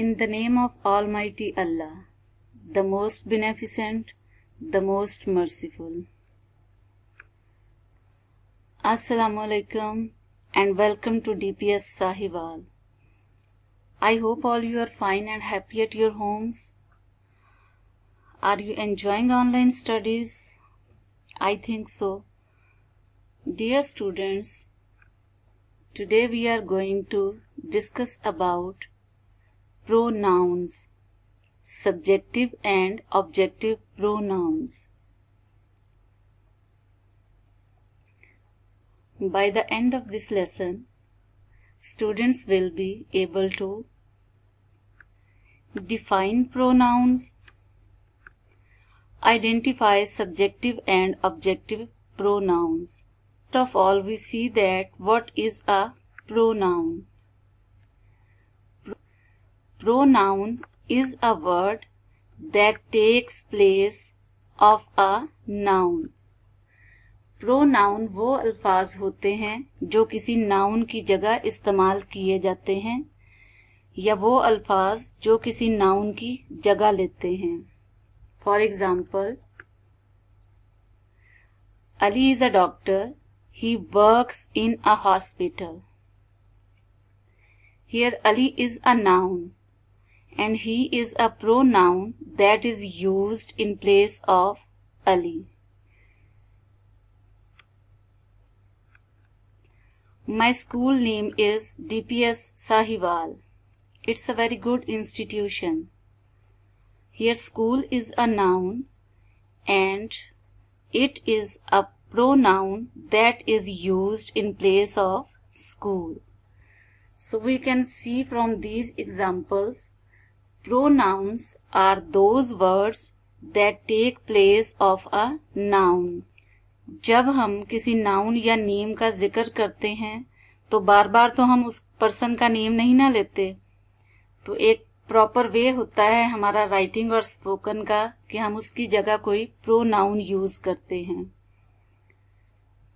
In the name of Almighty Allah, the most beneficent, the most merciful. Assalamu alaikum and welcome to DPS Sahiwal. I hope all you are fine and happy at your homes. Are you enjoying online studies? I think so. Dear students, today we are going to discuss about pronouns, subjective and objective pronouns. By the end of this lesson, students will be able to define pronouns, identify subjective and objective pronouns. First of all, we see that what is a pronoun. Pronoun is a word that takes place of a noun. Pronoun वो अल्फाज होते हैं जो किसी noun की जगह इस्तेमाल किए जाते हैं या वो अल्फाज जो किसी नाउन की जगह लेते हैं. For example, Ali is a doctor. He works in a hospital. Here Ali is a noun and he is a pronoun that is used in place of Ali. My school name is DPS Sahiwal. It's a very good institution. Here school is a noun and it is a pronoun that is used in place of school. So we can see from these examples, pronouns are those words that take place of a noun. जब हम किसी noun या name का जिक्र करते हैं तो बार बार तो हम उस पर्सन का नेम नहीं ना लेते. तो एक प्रॉपर वे होता है हमारा राइटिंग और स्पोकन का कि हम उसकी जगह कोई प्रोनाउन यूज करते हैं.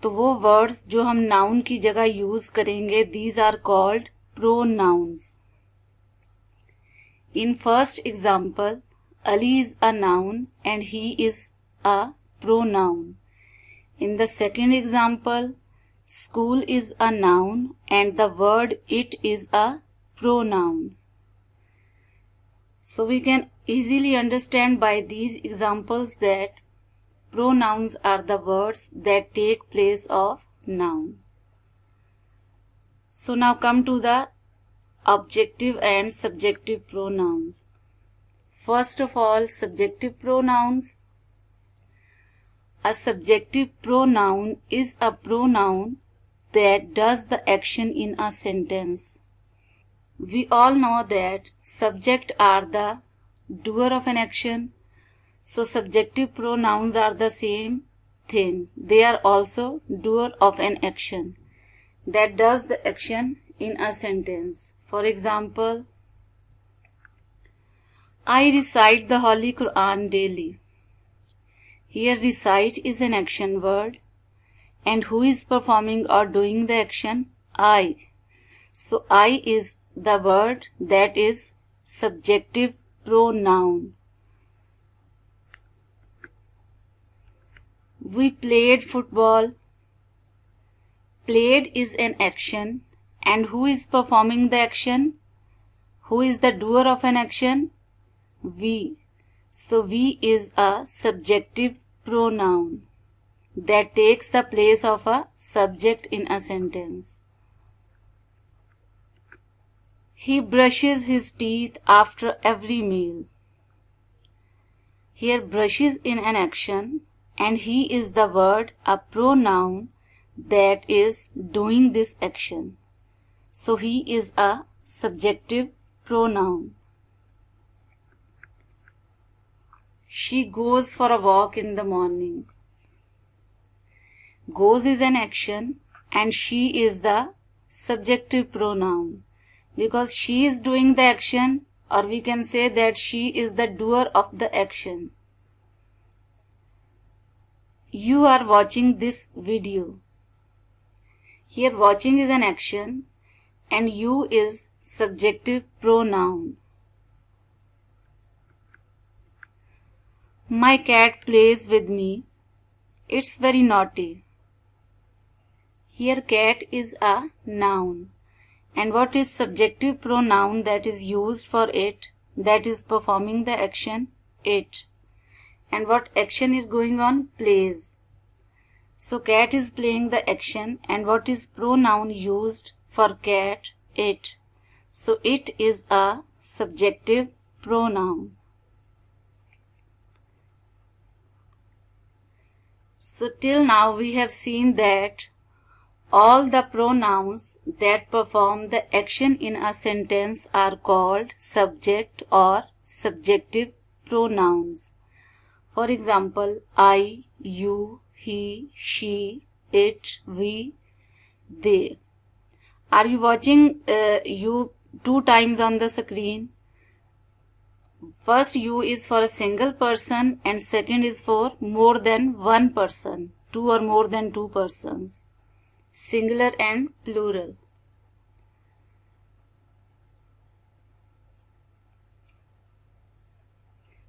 तो वो वर्ड्स जो हम नाउन की जगह यूज करेंगे, these are called pronouns. In first example, Ali is a noun and he is a pronoun. In the second example, school is a noun and the word it is a pronoun. So we can easily understand by these examples that pronouns are the words that take place of noun. So now come to the objective and subjective pronouns. First of all, subjective pronouns. A subjective pronoun is a pronoun that does the action in a sentence. We all know that subject are the doer of an action. So subjective pronouns are the same thing. They are also doer of an action that does the action in a sentence. For example, I recite the Holy Quran daily. Here recite is an action word and who is performing or doing the action? I. So I is the word that is subjective pronoun. We played football. Played is an action and who is performing the action? Who is the doer of an action? We. So we is a subjective pronoun that takes the place of a subject in a sentence. He brushes his teeth after every meal. Here brushes in an action and he is the word, a pronoun that is doing this action. So he is a subjective pronoun. She goes for a walk in the morning. Goes is an action and she is the subjective pronoun because she is doing the action, or we can say that she is the doer of the action. You are watching this video. Here watching is an action and you is subjective pronoun. My cat plays with me. It's very naughty. Here cat is a noun. And what is subjective pronoun that is used for it, that is performing the action? It. And what action is going on? Plays. So cat is playing the action, and what is pronoun used for cat? It. So it is a subjective pronoun. So till now we have seen that all the pronouns that perform the action in a sentence are called subject or subjective pronouns. For example, I, you, he, she, it, we, they. Are you watching you 2 times on the screen? First you is for a single person and second is for more than one person, 2 or more than 2 persons. Singular and plural.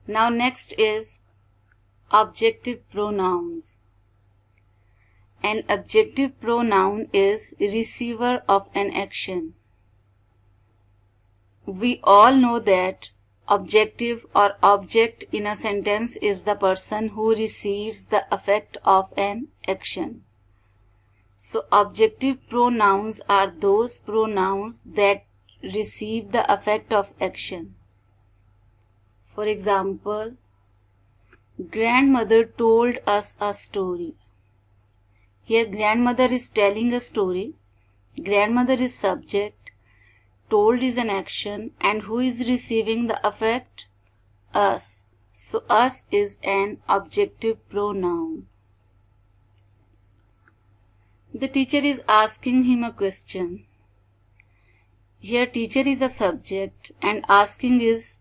Now next is objective pronouns. An objective pronoun is receiver of an action. We all know that objective or object in a sentence is the person who receives the effect of an action. So objective pronouns are those pronouns that receive the effect of action. For example, grandmother told us a story. Here grandmother is telling a story. Grandmother is subject. Told is an action. And who is receiving the effect? Us. So us is an objective pronoun. The teacher is asking him a question. Here teacher is a subject and asking is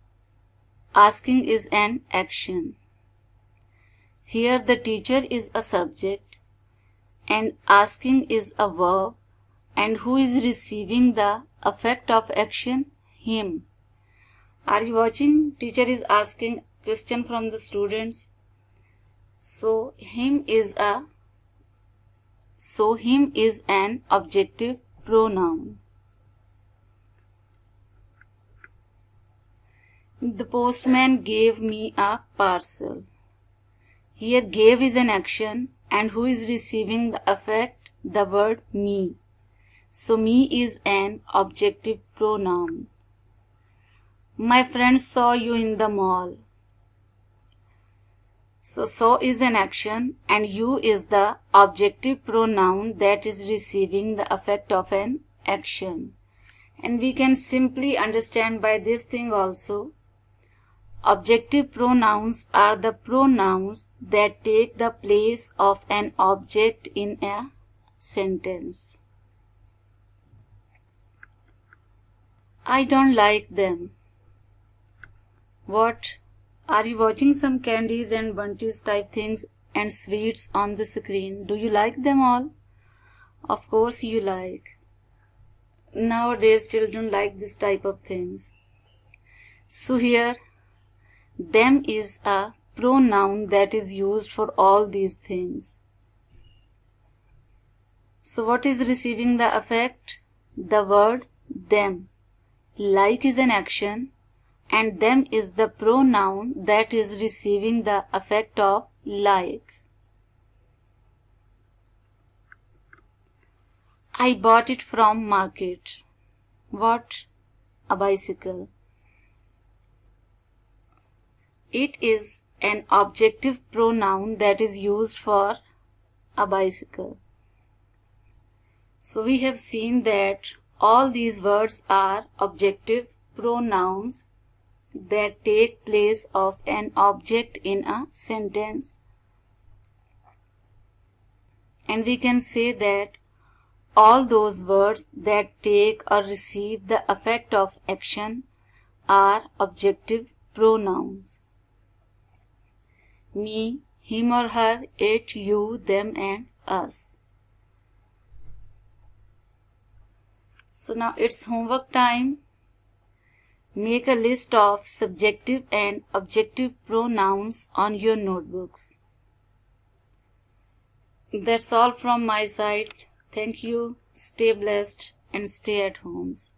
an action. Here the teacher is a subject and asking is a verb, and who is receiving the effect of action? Him. Are you watching? Teacher is asking question from the students. So him is an objective pronoun. The postman gave me a parcel. Here gave is an action, and who is receiving the effect? The word me. So me is an objective pronoun. My friend saw you in the mall. So saw is an action and you is the objective pronoun that is receiving the effect of an action. And we can simply understand by this thing also. Objective pronouns are the pronouns that take the place of an object in a sentence. I don't like them. What? Are you watching some candies and bunties type things and sweets on the screen? Do you like them all? Of course you like. Nowadays children like this type of things. So here, them is a pronoun that is used for all these things. So what is receiving the effect? The word them. Like is an action and them is the pronoun that is receiving the effect of like. I bought it from market. What? A bicycle. It is an objective pronoun that is used for a bicycle. So we have seen that all these words are objective pronouns that take place of an object in a sentence. And we can say that all those words that take or receive the effect of action are objective pronouns. Me, him or her, it, you, them and us. So now it's homework time. Make a list of subjective and objective pronouns on your notebooks. That's all from my side. Thank you. Stay blessed and stay at homes.